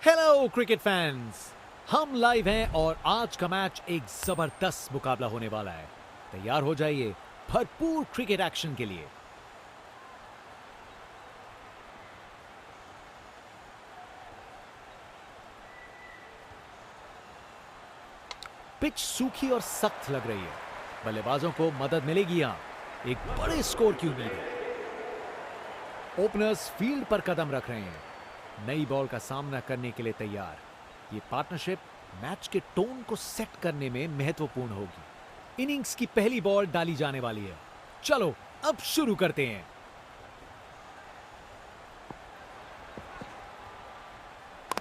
Hello cricket fans, हम live हैं और आज का मैच एक जबरदस्त मुकाबला होने वाला है। तैयार हो जाइए भरपूर क्रिकेट एक्शन के लिए। पिच सूखी और सख्त लग रही है। बल्लेबाजों को मदद मिलेगी यहां। एक बड़े स्कोर की उम्मीद है। ओपनर्स फील्ड पर कदम रख रहे हैं, नई बॉल का सामना करने के लिए तैयार। ये पार्टनरशिप मैच के टोन को सेट करने में महत्वपूर्ण होगी। इनिंग्स की पहली बॉल डाली जाने वाली है। चलो अब शुरू करते हैं।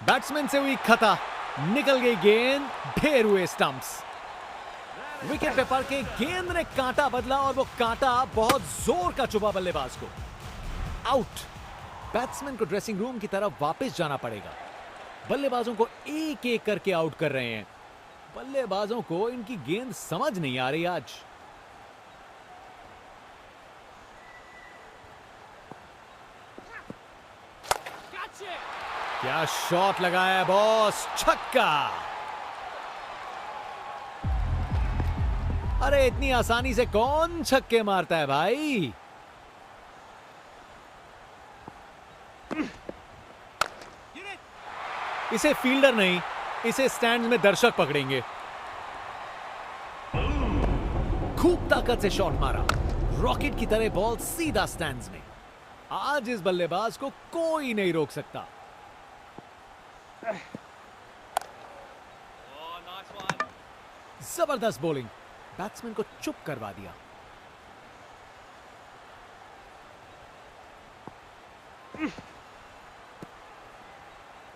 बैट्समैन से हुई खता, निकल गई गेंद, ढेर हुए स्टंप्स। विकेट पे पड़ के गेंद ने कांटा बदला और वो कांटा बहुत जोर का चुभा बल्लेबाज को। आउट। बैट्समैन को ड्रेसिंग रूम की तरफ वापस जाना पड़ेगा। बल्लेबाजों को एक एक करके आउट कर रहे हैं। बल्लेबाजों को इनकी गेंद समझ नहीं आ रही आज। क्या शॉट लगाया है बॉस, छक्का। अरे इतनी आसानी से कौन छक्के मारता है भाई। इसे फील्डर नहीं, इसे स्टैंड में दर्शक पकड़ेंगे। खूब ताकत से शॉट मारा, रॉकेट की तरह बॉल सीधा स्टैंड्स में। आज इस बल्लेबाज को कोई नहीं रोक सकता। जबरदस्त बॉलिंग, बैट्समैन को चुप करवा दिया।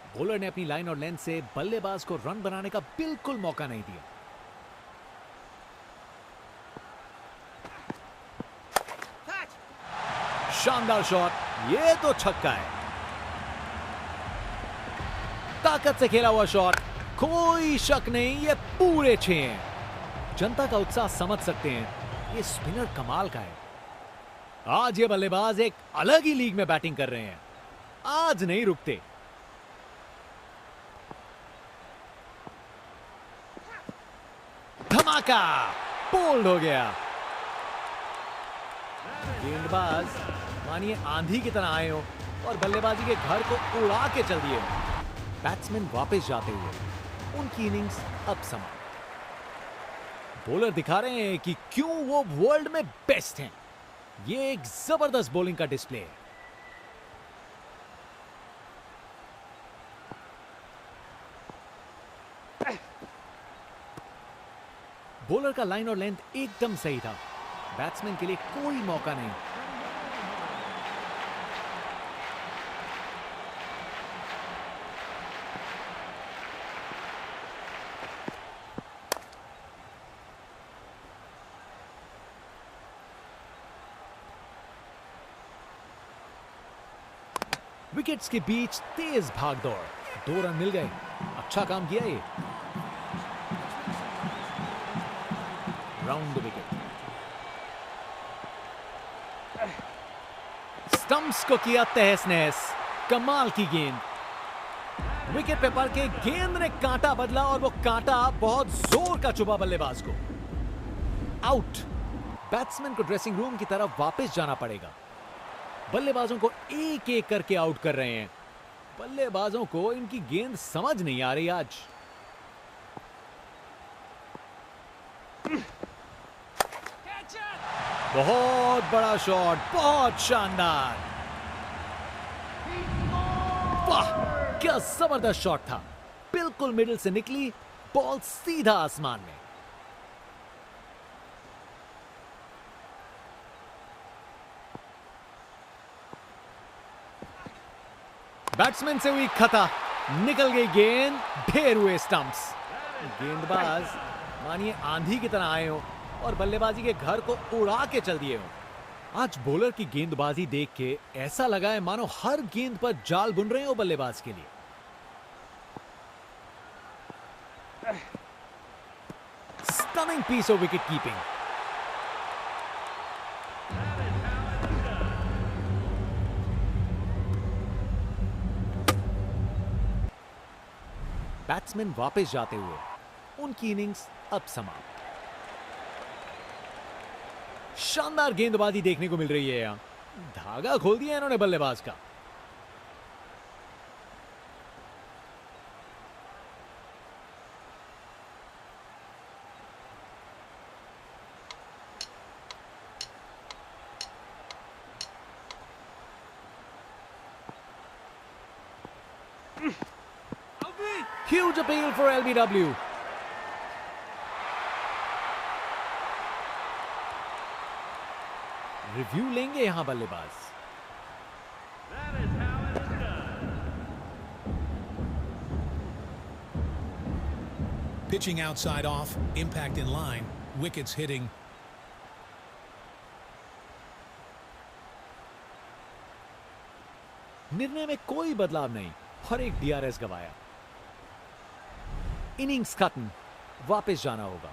बॉलर ने अपनी लाइन और लेंथ से बल्लेबाज को रन बनाने का बिल्कुल मौका नहीं दिया। शानदार शॉट, ये तो छक्का है। ताकत से खेला हुआ शॉट, कोई शक नहीं, ये पूरे 6 हैं। जनता का उत्साह समझ सकते हैं, ये स्पिनर कमाल का है। आज ये बल्लेबाज एक अलग ही लीग में बैटिंग कर रहे हैं। आज नहीं रुकते। धमाका, बोल्ड हो गया। गेंदबाज मानिए आंधी की तरह आए हो और बल्लेबाजी के घर को उड़ा के चल दिए हो। बैट्समैन वापस जाते हुए, उनकी इनिंग्स अब समाप्त। बॉलर दिखा रहे हैं कि क्यों वो वर्ल्ड में बेस्ट हैं। ये एक जबरदस्त बॉलिंग का डिस्प्ले है। बॉलर का लाइन और लेंथ एकदम सही था। बैट्समैन के लिए कोई मौका नहीं। विकेट्स के बीच तेज भाग दौड़, 2 रन मिल गए। अच्छा काम किया ये। Round the wicket. स्टंप्स को किया तहस नहस, कमाल की गेंद। विकेट पे पड़ के गेंद ने कांटा बदला और वो कांटा बहुत जोर का चुभा बल्लेबाज को। आउट। बैट्समैन को ड्रेसिंग रूम की तरफ वापस जाना पड़ेगा। बल्लेबाजों को एक एक करके आउट कर रहे हैं। बल्लेबाजों को इनकी गेंद समझ नहीं आ रही आज। बहुत बड़ा शॉट, बहुत शानदार। वाह, क्या जबरदस्त शॉट था। बिल्कुल मिडिल से निकली बॉल, सीधा आसमान में। बैट्समैन से हुई खता, निकल गई गेंद, ढेर हुए स्टंप्स। गेंदबाज मानिए आंधी की तरह आए हो और बल्लेबाजी के घर को उड़ा के चल दिए हो। आज बॉलर की गेंदबाजी देख के ऐसा लगा है मानो हर गेंद पर जाल बुन रहे हो बल्लेबाज के लिए। Stunning piece of wicket keeping. Batsman वापस जाते हुए, उनकी इनिंग्स अब समाप्त। शानदार गेंदबाजी देखने को मिल रही है यहां, धागा खोल दिया इन्होंने बल्लेबाज का। Huge appeal for LBW. Review लेंगे यहां बल्लेबाज। Pitching outside off, impact in line, wickets hitting. निर्णय में कोई बदलाव नहीं और एक डीआरएस गवाया। इनिंग्स खत्म, वापस जाना होगा।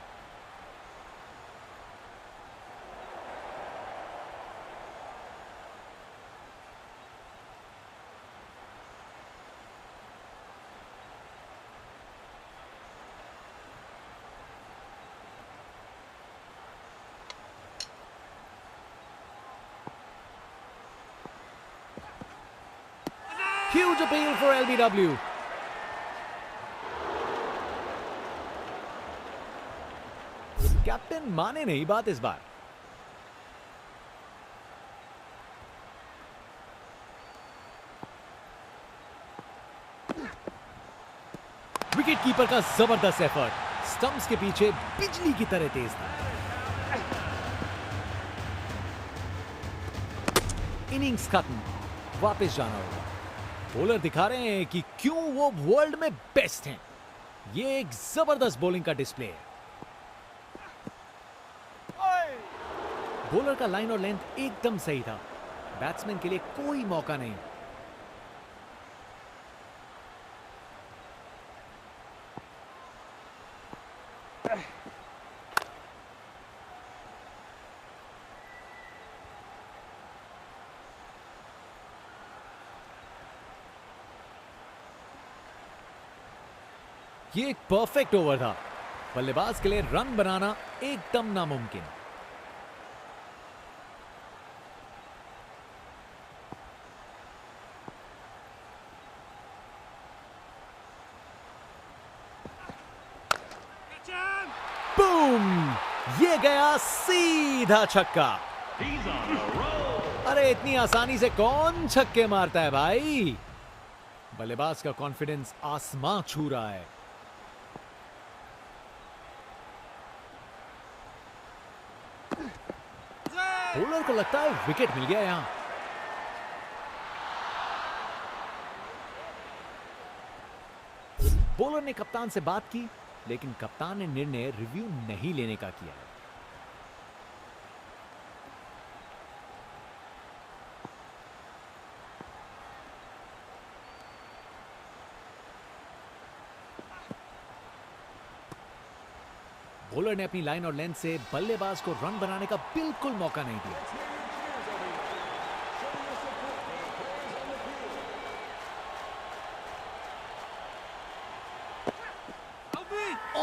Huge appeal for LBW. Captain माने नहीं बात इस बार। विकेट कीपर का जबरदस्त एफर्ट स्टंप्स के पीछे बिजली की तरह तेज था। इनिंग्स खत्म, वापस जाना होगा। बॉलर दिखा रहे हैं कि क्यों वो वर्ल्ड में बेस्ट हैं। ये एक जबरदस्त बॉलिंग का डिस्प्ले है। बॉलर का लाइन और लेंथ एकदम सही था। बैट्समैन के लिए कोई मौका नहीं। ये एक परफेक्ट ओवर था। बल्लेबाज के लिए रन बनाना एकदम नामुमकिन। बूम! ये गया सीधा छक्का। अरे इतनी आसानी से कौन छक्के मारता है भाई। बल्लेबाज का कॉन्फिडेंस आसमां छू रहा है। बॉलर को लगता है विकेट मिल गया यहां। बॉलर ने कप्तान से बात की, लेकिन कप्तान ने निर्णय रिव्यू नहीं लेने का किया है। बॉलर ने अपनी लाइन और लेंथ से बल्लेबाज को रन बनाने का बिल्कुल मौका नहीं दिया।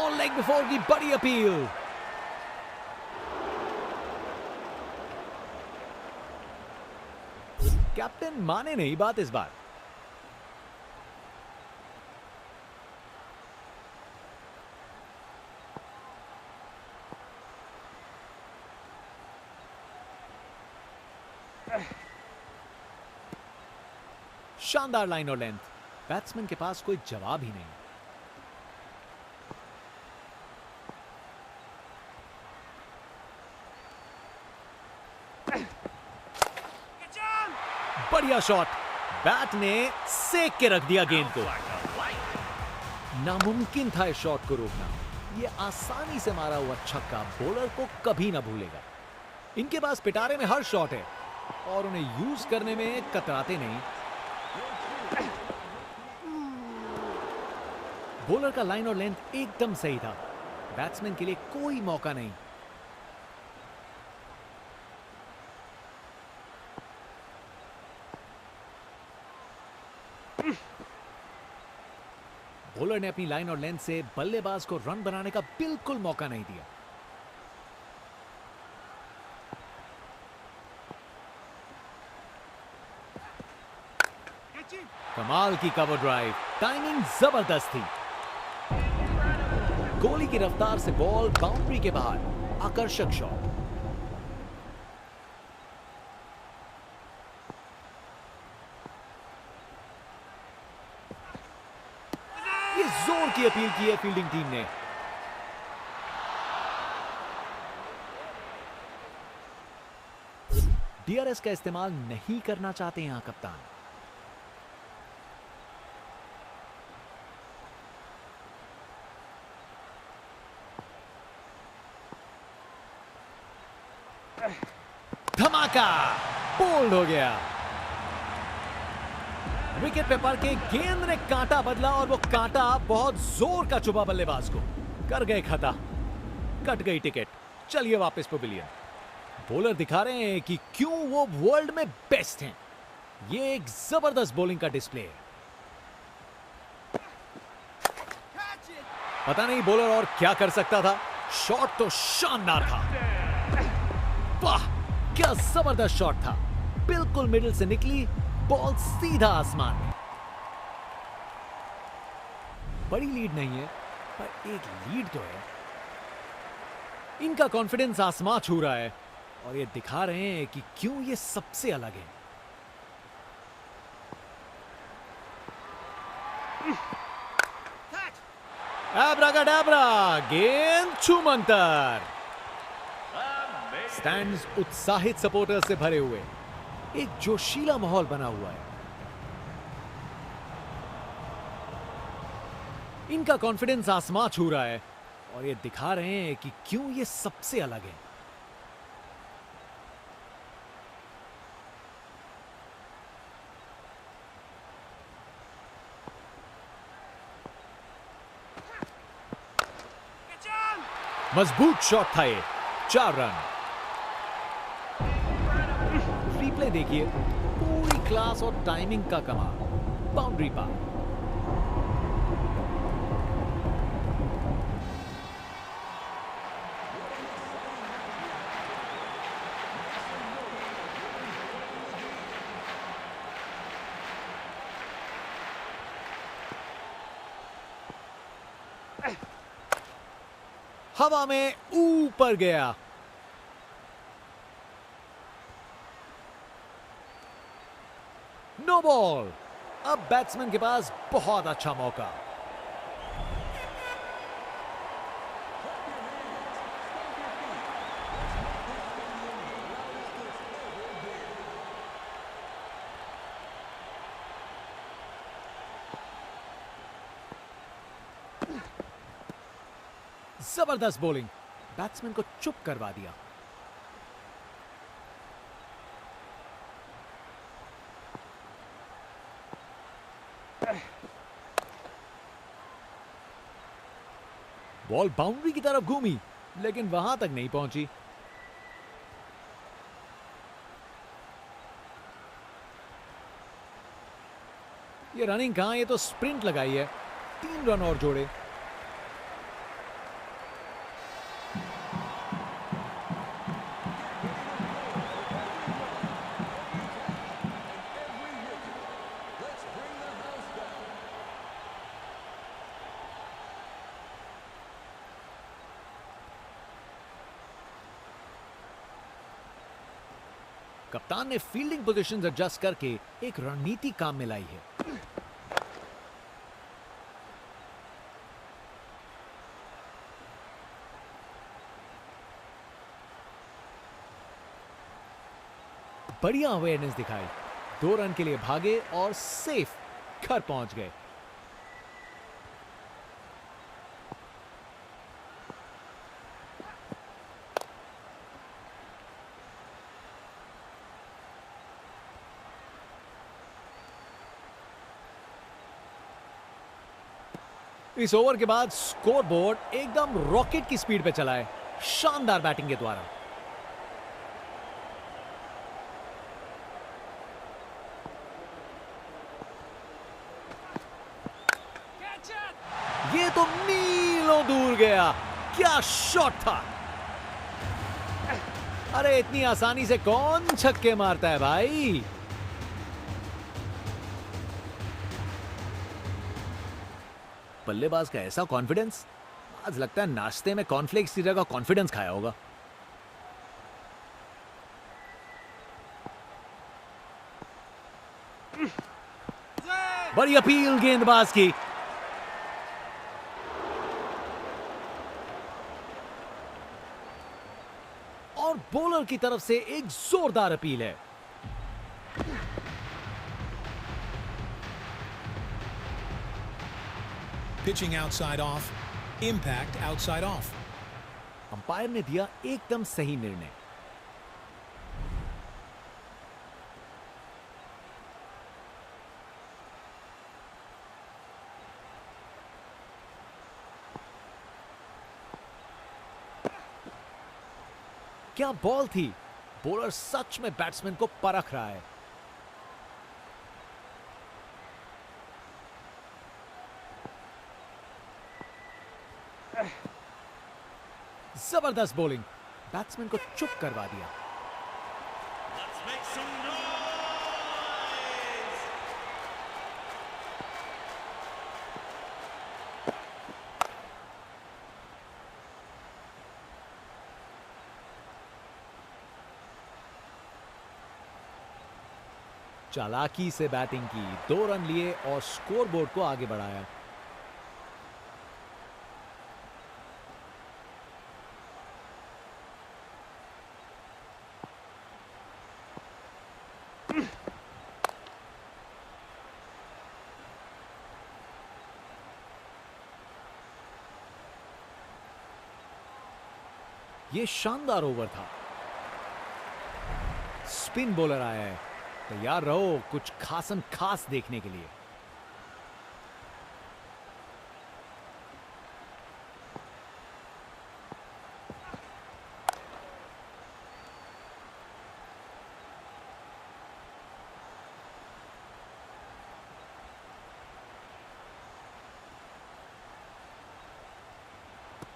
ऑन लेग बिफोर की बड़ी अपील। कैप्टन माने नहीं बात इस बार। शानदार लाइन और लेंथ, बैट्समैन के पास कोई जवाब ही नहीं। बढ़िया शॉट, बैट ने सेक के रख दिया गेंद को। नामुमकिन था इस शॉट को रोकना। यह आसानी से मारा हुआ छक्का बॉलर को कभी ना भूलेगा। इनके पास पिटारे में हर शॉट है और उन्हें यूज करने में कतराते नहीं। बॉलर का लाइन और लेंथ एकदम सही था। बैट्समैन के लिए कोई मौका नहीं। बॉलर ने अपनी लाइन और लेंथ से बल्लेबाज को रन बनाने का बिल्कुल मौका नहीं दिया। कमाल की कवर ड्राइव, टाइमिंग जबरदस्त थी। गोली की रफ्तार से बॉल बाउंड्री के बाहर, आकर्षक शॉट। ये जोर की अपील की है फील्डिंग टीम ने। डीआरएस का इस्तेमाल नहीं करना चाहते यहां कप्तान। धमाका, बोल्ड हो गया। विकेट पे पड़ के गेंद ने कांटा बदला और वो कांटा बहुत जोर का चुभा बल्लेबाज को। कर गए खता, कट गई टिकट। चलिए वापस पवेलियन। बॉलर दिखा रहे हैं कि क्यों वो वर्ल्ड में बेस्ट हैं। ये एक जबरदस्त बॉलिंग का डिस्प्ले है। पता नहीं बॉलर और क्या कर सकता था। शॉट तो शानदार था। वाह, क्या जबरदस्त शॉट था। बिल्कुल मिडिल से निकली, बॉल सीधा आसमान में। बड़ी लीड नहीं है, पर एक लीड तो है। इनका कॉन्फिडेंस आसमां छू रहा है और ये दिखा रहे हैं कि क्यों ये सबसे अलग है। एब्राकाडाब्रा, गेंद छूमंतर। स्टैंड्स उत्साहित सपोर्टर्स से भरे हुए, एक जोशीला माहौल बना हुआ है। इनका कॉन्फिडेंस आसमां छू रहा है और ये दिखा रहे हैं कि क्यों ये सबसे अलग है। मजबूत शॉट था ये, 4 रन। रिप्ले देखिए, पूरी क्लास और टाइमिंग का कमाल। बाउंड्री पार। हवा में ऊपर गया। No ball. अब बैट्समैन के पास बहुत अच्छा मौका। जबरदस्त बॉलिंग, बैट्समैन को चुप करवा दिया। बॉल बाउंड्री की तरफ घूमी, लेकिन वहां तक नहीं पहुंची। ये रनिंग कहां, ये तो स्प्रिंट लगाई है। 3 रन और जोड़े। कप्तान ने फील्डिंग पोजीशंस एडजस्ट करके एक रणनीति काम में लाई है। बढ़िया अवेयरनेस दिखाई। 2 रन के लिए भागे और सेफ घर पहुंच गए। इस ओवर के बाद स्कोरबोर्ड एकदम रॉकेट की स्पीड पे चला है, शानदार बैटिंग के द्वारा। ये तो मीलों दूर गया। क्या शॉट था। अरे इतनी आसानी से कौन छक्के मारता है भाई। बल्लेबाज का ऐसा कॉन्फिडेंस, आज लगता है नाश्ते में कॉर्नफ्लेक्स की जगह कॉन्फिडेंस खाया होगा। बड़ी अपील गेंदबाज की। और बॉलर की तरफ से एक जोरदार अपील है। Pitching outside off. Impact outside off. Umpire ने दिया एकदम सही निर्णय। क्या बॉल थी। बॉलर सच में बैट्समैन को परख रहा है। जबरदस्त बॉलिंग, बैट्समैन को चुप करवा दिया। चालाकी से बैटिंग की, 2 रन लिए और स्कोरबोर्ड को आगे बढ़ाया। ये शानदार ओवर था। स्पिन बॉलर आया है, तैयार रहो कुछ खासम खास देखने के लिए।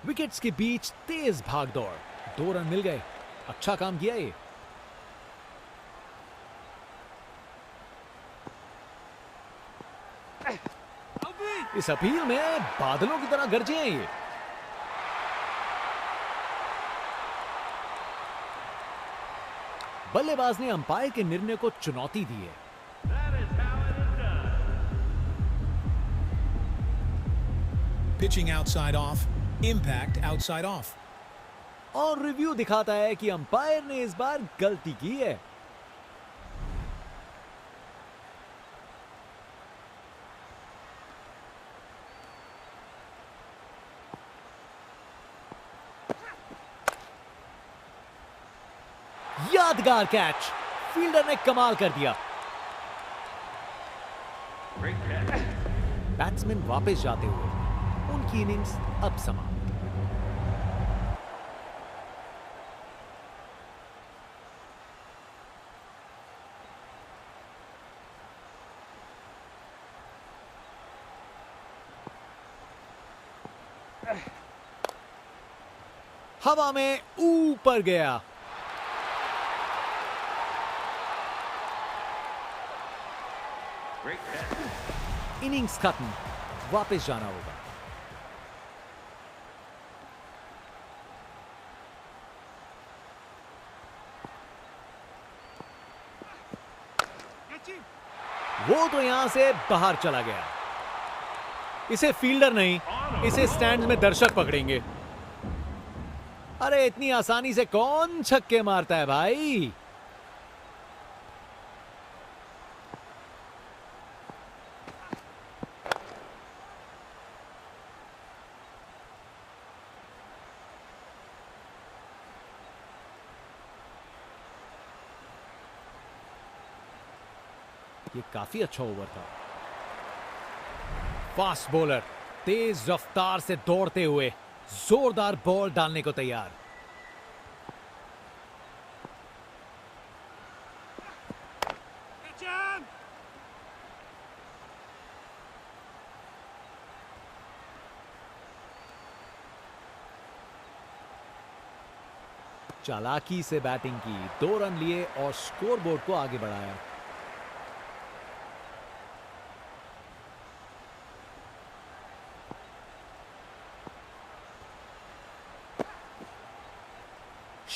विकेट्स के बीच तेज भागदौड़, 2 रन मिल गए। अच्छा काम किया ये। इस अपील में बादलों की तरह गरजे हैं ये। बल्लेबाज ने अंपायर के निर्णय को चुनौती दी है। Pitching outside off. Impact outside off. और रिव्यू दिखाता है कि अंपायर ने इस बार गलती की है। यादगार कैच, फील्डर ने कमाल कर दिया। बैट्समैन वापस जाते हुए, उनकी इनिंग्स अब समाप्त। हवा में ऊपर गया। इनिंग्स खत्म, वापस जाना होगा। वो तो यहां से बाहर चला गया। इसे फील्डर नहीं, इसे स्टैंड्स में दर्शक पकड़ेंगे। अरे इतनी आसानी से कौन छक्के मारता है भाई। ये काफी अच्छा ओवर था। फास्ट बॉलर तेज रफ्तार से दौड़ते हुए जोरदार बॉल डालने को तैयार। चालाकी से बैटिंग की, 2 रन लिए और स्कोरबोर्ड को आगे बढ़ाया।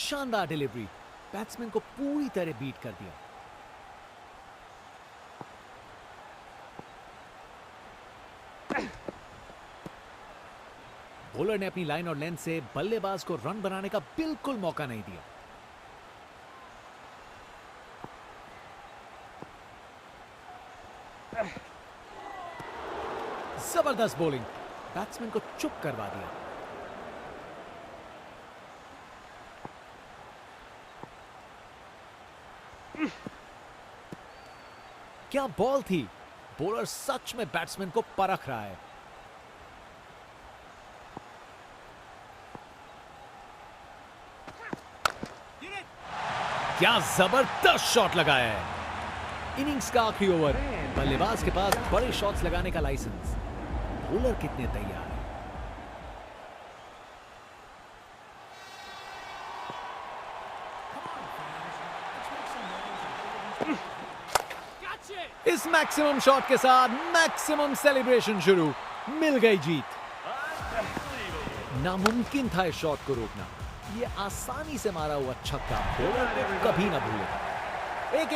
शानदार डिलीवरी, बैट्समैन को पूरी तरह बीट कर दिया। बॉलर ने अपनी लाइन और लेंथ से बल्लेबाज को रन बनाने का बिल्कुल मौका नहीं दिया। जबरदस्त बॉलिंग, बैट्समैन को चुप करवा दिया। क्या बॉल थी, बॉलर सच में बैट्समैन को परख रहा है। क्या जबरदस्त शॉट लगाया है। इनिंग्स का आखिरी ओवर, बल्लेबाज के पास बड़े शॉट्स लगाने का लाइसेंस। बॉलर कितने तैयार है। इस मैक्सिमम शॉट के साथ मैक्सिमम सेलिब्रेशन शुरू। मिल गई जीत। नामुमकिन था इस शॉट को रोकना। ये आसानी से मारा हुआ छक्का बॉलर को कभी ना भूलेगा। एक